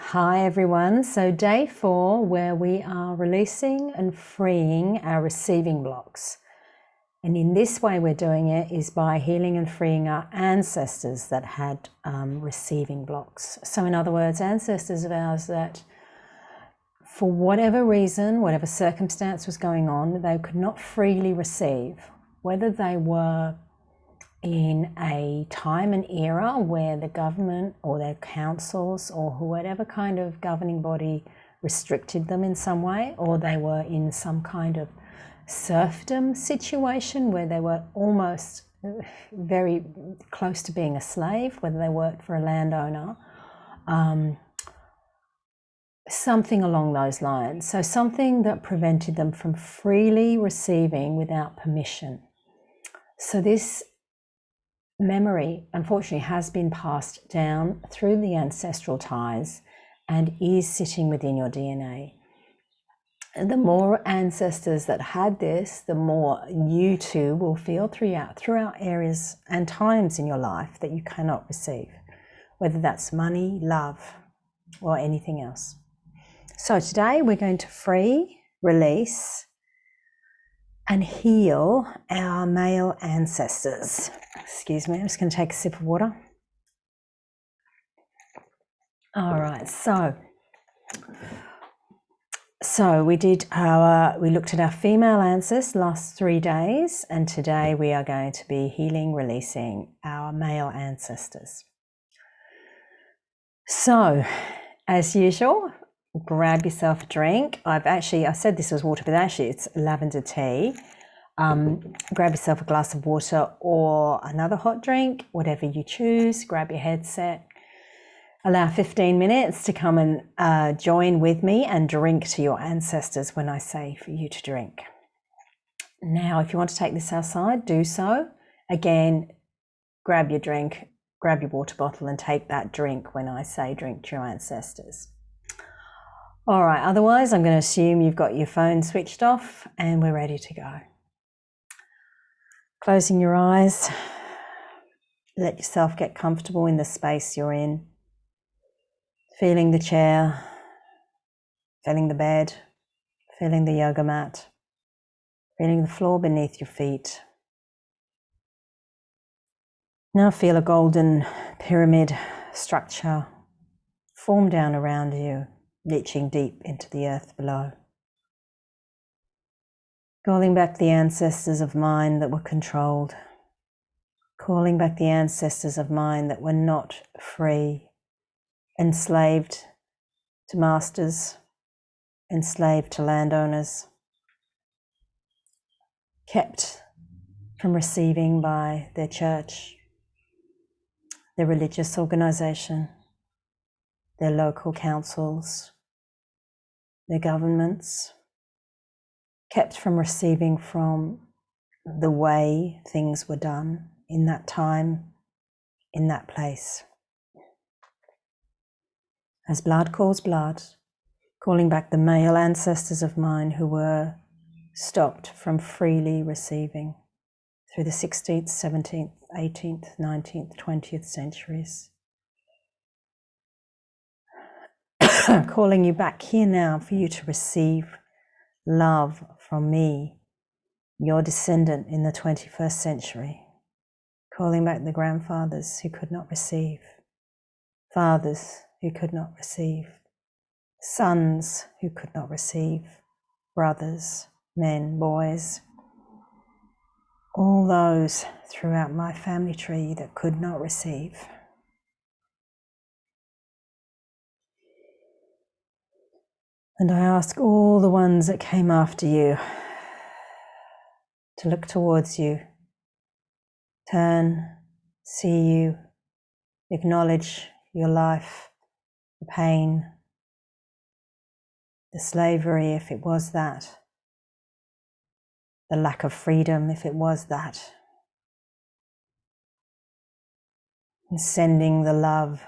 Hi everyone, so day 4 where we are releasing and freeing our receiving blocks. And in this way we're doing it is by healing and freeing our ancestors that had receiving blocks. So in other words, ancestors of ours that for whatever reason, whatever circumstance was going on, they could not freely receive, whether they were in a time and era where the government or their councils or whatever kind of governing body restricted them in some way, or they were in some kind of serfdom situation where they were almost very close to being a slave, whether they worked for a landowner, something along those lines. So something that prevented them from freely receiving without permission. So this memory, unfortunately, has been passed down through the ancestral ties and is sitting within your DNA. And the more ancestors that had this, the more you too will feel throughout areas and times in your life that you cannot receive, whether that's money, love, or anything else. So today we're going to free, release, and heal our male ancestors. Excuse me, I'm just going to take a sip of water. All right, so we looked at our female ancestors last 3 days, and today we are going to be healing, releasing our male ancestors. So, as usual, grab yourself a drink. I said this was water, but actually it's lavender tea. Grab yourself a glass of water or another hot drink, whatever you choose. Grab your headset. Allow 15 minutes to come and join with me and drink to your ancestors when I say for you to drink. Now, if you want to take this outside, do so. Again, grab your drink, grab your water bottle and take that drink when I say drink to your ancestors. All right, otherwise I'm going to assume you've got your phone switched off and we're ready to go. Closing your eyes, let yourself get comfortable in the space you're in. Feeling the chair, feeling the bed, feeling the yoga mat, feeling the floor beneath your feet. Now feel a golden pyramid structure form down around you, reaching deep into the earth below. Calling back the ancestors of mine that were controlled. Calling back the ancestors of mine that were not free, enslaved to masters, enslaved to landowners, kept from receiving by their church, their religious organization, their local councils, their governments, kept from receiving from the way things were done in that time, in that place. As blood calls blood, calling back the male ancestors of mine who were stopped from freely receiving through the 16th, 17th, 18th, 19th, 20th centuries. Calling you back here now for you to receive love from me, your descendant in the 21st century. Calling back the grandfathers who could not receive, fathers who could not receive, sons who could not receive, brothers, men, boys, all those throughout my family tree that could not receive. And I ask all the ones that came after you to look towards you, turn, see you, acknowledge your life, the pain, the slavery, if it was that, the lack of freedom, if it was that, and sending the love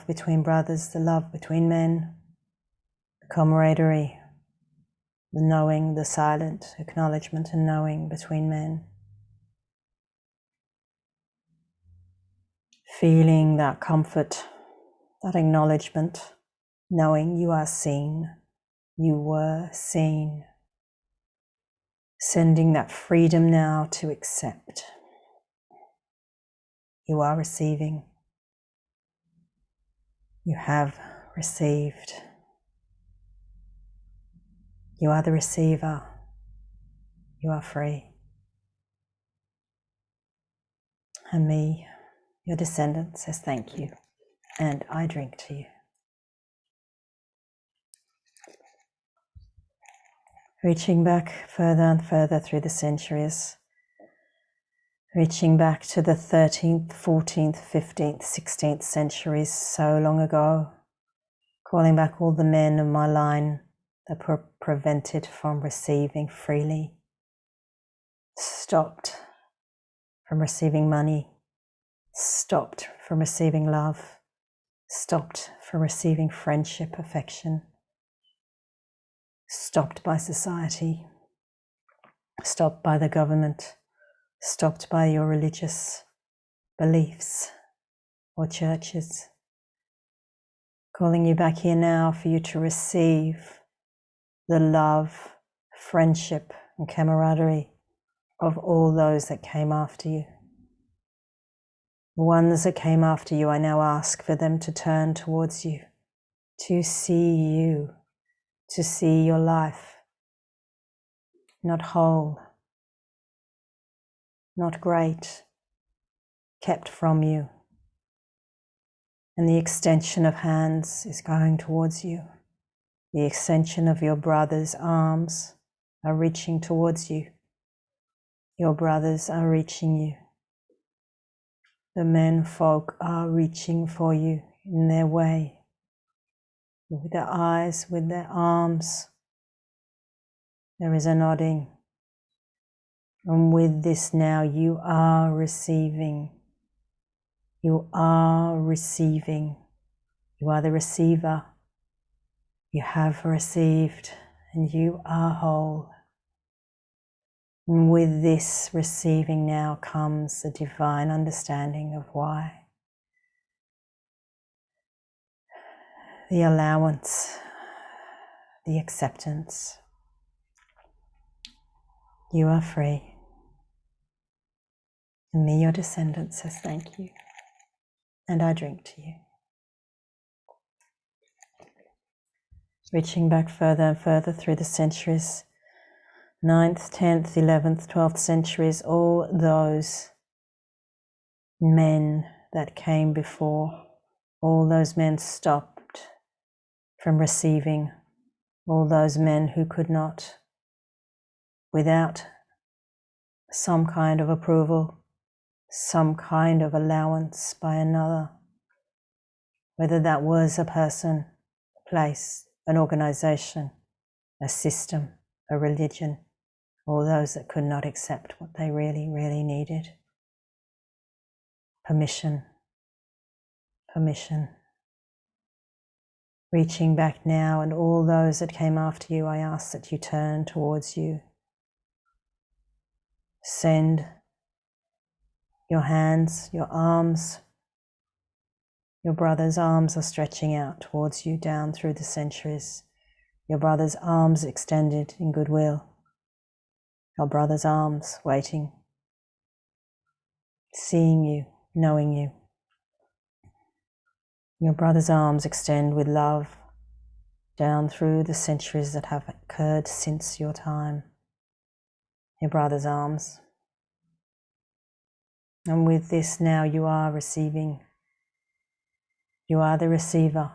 between brothers, the love between men, the camaraderie, the knowing, the silent acknowledgement and knowing between men. Feeling that comfort, that acknowledgement, knowing you are seen, you were seen. Sending that freedom now to accept. You are receiving. You have received. You are the receiver. You are free. And me, your descendant, says thank you. And I drink to you. Reaching back further and further through the centuries. Reaching back to the 13th, 14th, 15th, 16th centuries, so long ago. Calling back all the men of my line that were prevented from receiving freely. Stopped from receiving money. Stopped from receiving love. Stopped from receiving friendship, affection. Stopped by society. Stopped by the government. Stopped by your religious beliefs or churches. Calling you back here now for you to receive the love, friendship, and camaraderie of all those that came after you. The ones that came after you, I now ask for them to turn towards you, to see your life, not whole, not great, kept from you. And the extension of hands is going towards you. The extension of your brother's arms are reaching towards you. Your brothers are reaching you. The men folk are reaching for you in their way, with their eyes, with their arms. There is a nodding. And with this now, you are receiving. You are receiving. You are the receiver. You have received, and you are whole. And with this receiving now comes the divine understanding of why. The allowance, the acceptance. You are free. And me, your descendant, says thank you. And I drink to you. Reaching back further and further through the centuries, 9th, 10th, 11th, 12th centuries, all those men that came before, all those men stopped from receiving, all those men who could not, without some kind of approval, some kind of allowance by another, whether that was a person, a place, an organization, a system, a religion, all those that could not accept what they really, really needed. Permission, permission. Reaching back now, and all those that came after you, I ask that you turn towards you. Send your hands, your arms. Your brother's arms are stretching out towards you down through the centuries. Your brother's arms extended in goodwill. Your brother's arms waiting, seeing you, knowing you. Your brother's arms extend with love down through the centuries that have occurred since your time. Your brother's arms. And with this now you are receiving. You are the receiver.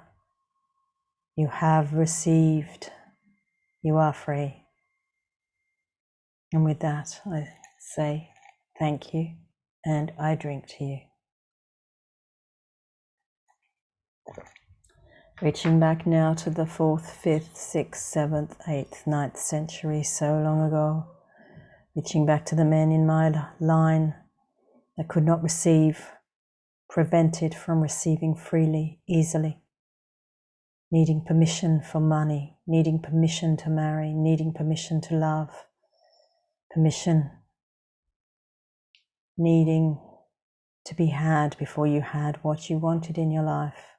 You have received. You are free. And with that, I say thank you, and I drink to you. Reaching back now to the 4th, 5th, 6th, 7th, 8th, 9th century, so long ago. Reaching back to the men in my line that could not receive, prevented from receiving freely, easily, needing permission for money, needing permission to marry, needing permission to love, permission, needing to be had before you had what you wanted in your life.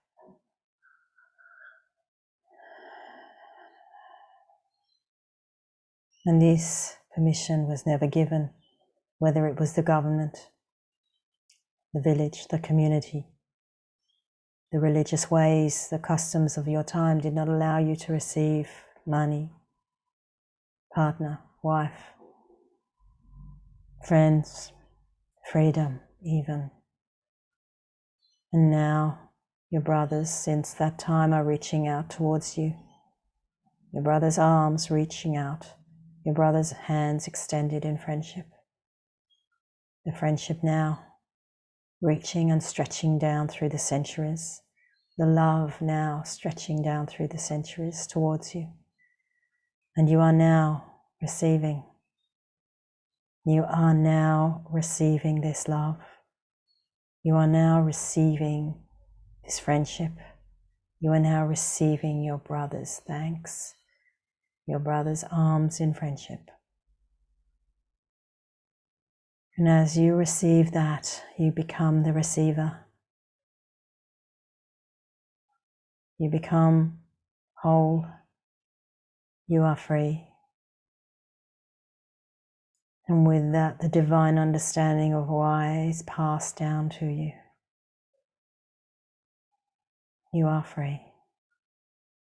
And this permission was never given, whether it was the government, the village, the community. The religious ways, the customs of your time did not allow you to receive money, partner, wife, friends, freedom even. And now your brothers since that time are reaching out towards you. Your brother's arms reaching out, your brother's hands extended in friendship. The friendship now reaching and stretching down through the centuries. The love now stretching down through the centuries towards you. And you are now receiving. You are now receiving this love. You are now receiving this friendship. You are now receiving your brother's thanks, your brother's arms in friendship. And as you receive that, you become the receiver. You become whole. You are free. And with that, the divine understanding of why is passed down to you. You are free.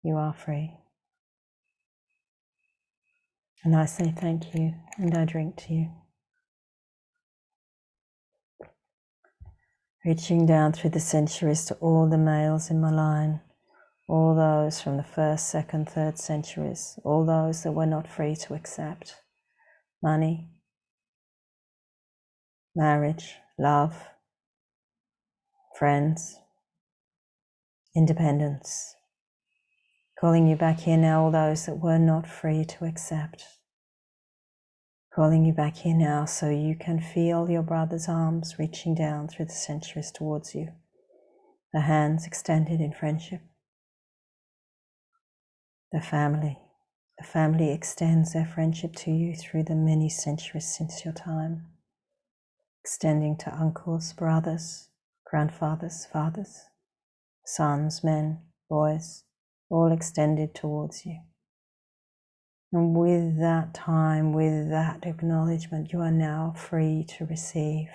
You are free. And I say thank you, and I drink to you. Reaching down through the centuries to all the males in my line, all those from the first, second, third centuries, all those that were not free to accept money, marriage, love, friends, independence. Calling you back here now, all those that were not free to accept. Calling you back here now so you can feel your brother's arms reaching down through the centuries towards you, the hands extended in friendship. The family extends their friendship to you through the many centuries since your time, extending to uncles, brothers, grandfathers, fathers, sons, men, boys, all extended towards you. And with that time, with that acknowledgement, you are now free to receive.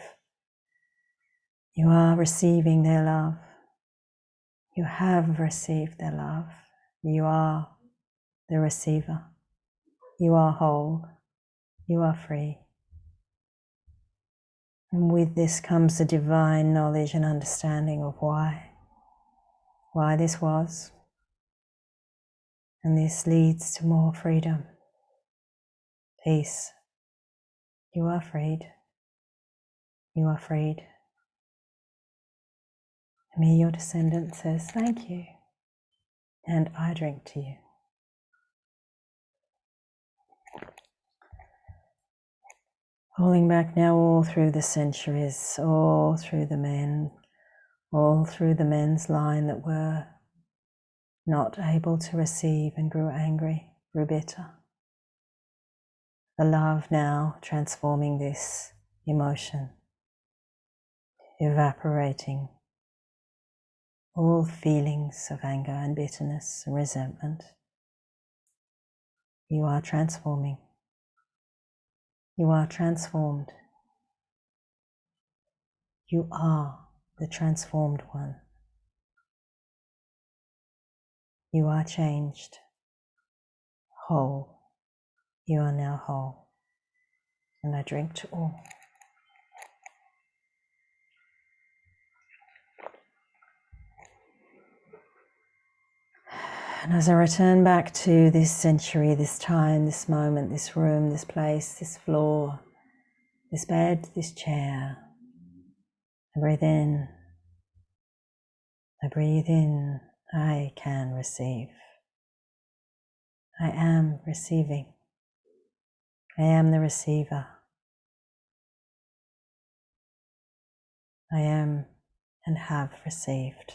You are receiving their love. You have received their love. You are the receiver. You are whole. You are free. And with this comes the divine knowledge and understanding of why this was. And this leads to more freedom, peace. You are freed. You are freed. Me, your descendant, says thank you, and I drink to you. Falling back now all through the centuries, all through the men, all through the men's line that were not able to receive and grew angry, grew bitter. The love now transforming this emotion, evaporating all feelings of anger and bitterness and resentment. You are transforming. You are transformed. You are the transformed one. You are changed, whole. You are now whole. And I drink to all. And as I return back to this century, this time, this moment, this room, this place, this floor, this bed, this chair, I breathe in. I breathe in. I can receive. I am receiving. I am the receiver. I am and have received.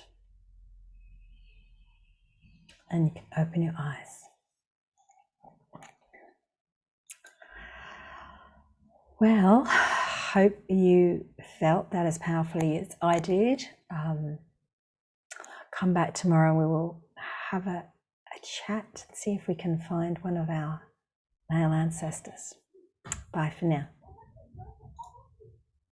And you can open your eyes. Well, hope you felt that as powerfully as I did. Come back tomorrow, we will have a chat and see if we can find one of our male ancestors. Bye for now.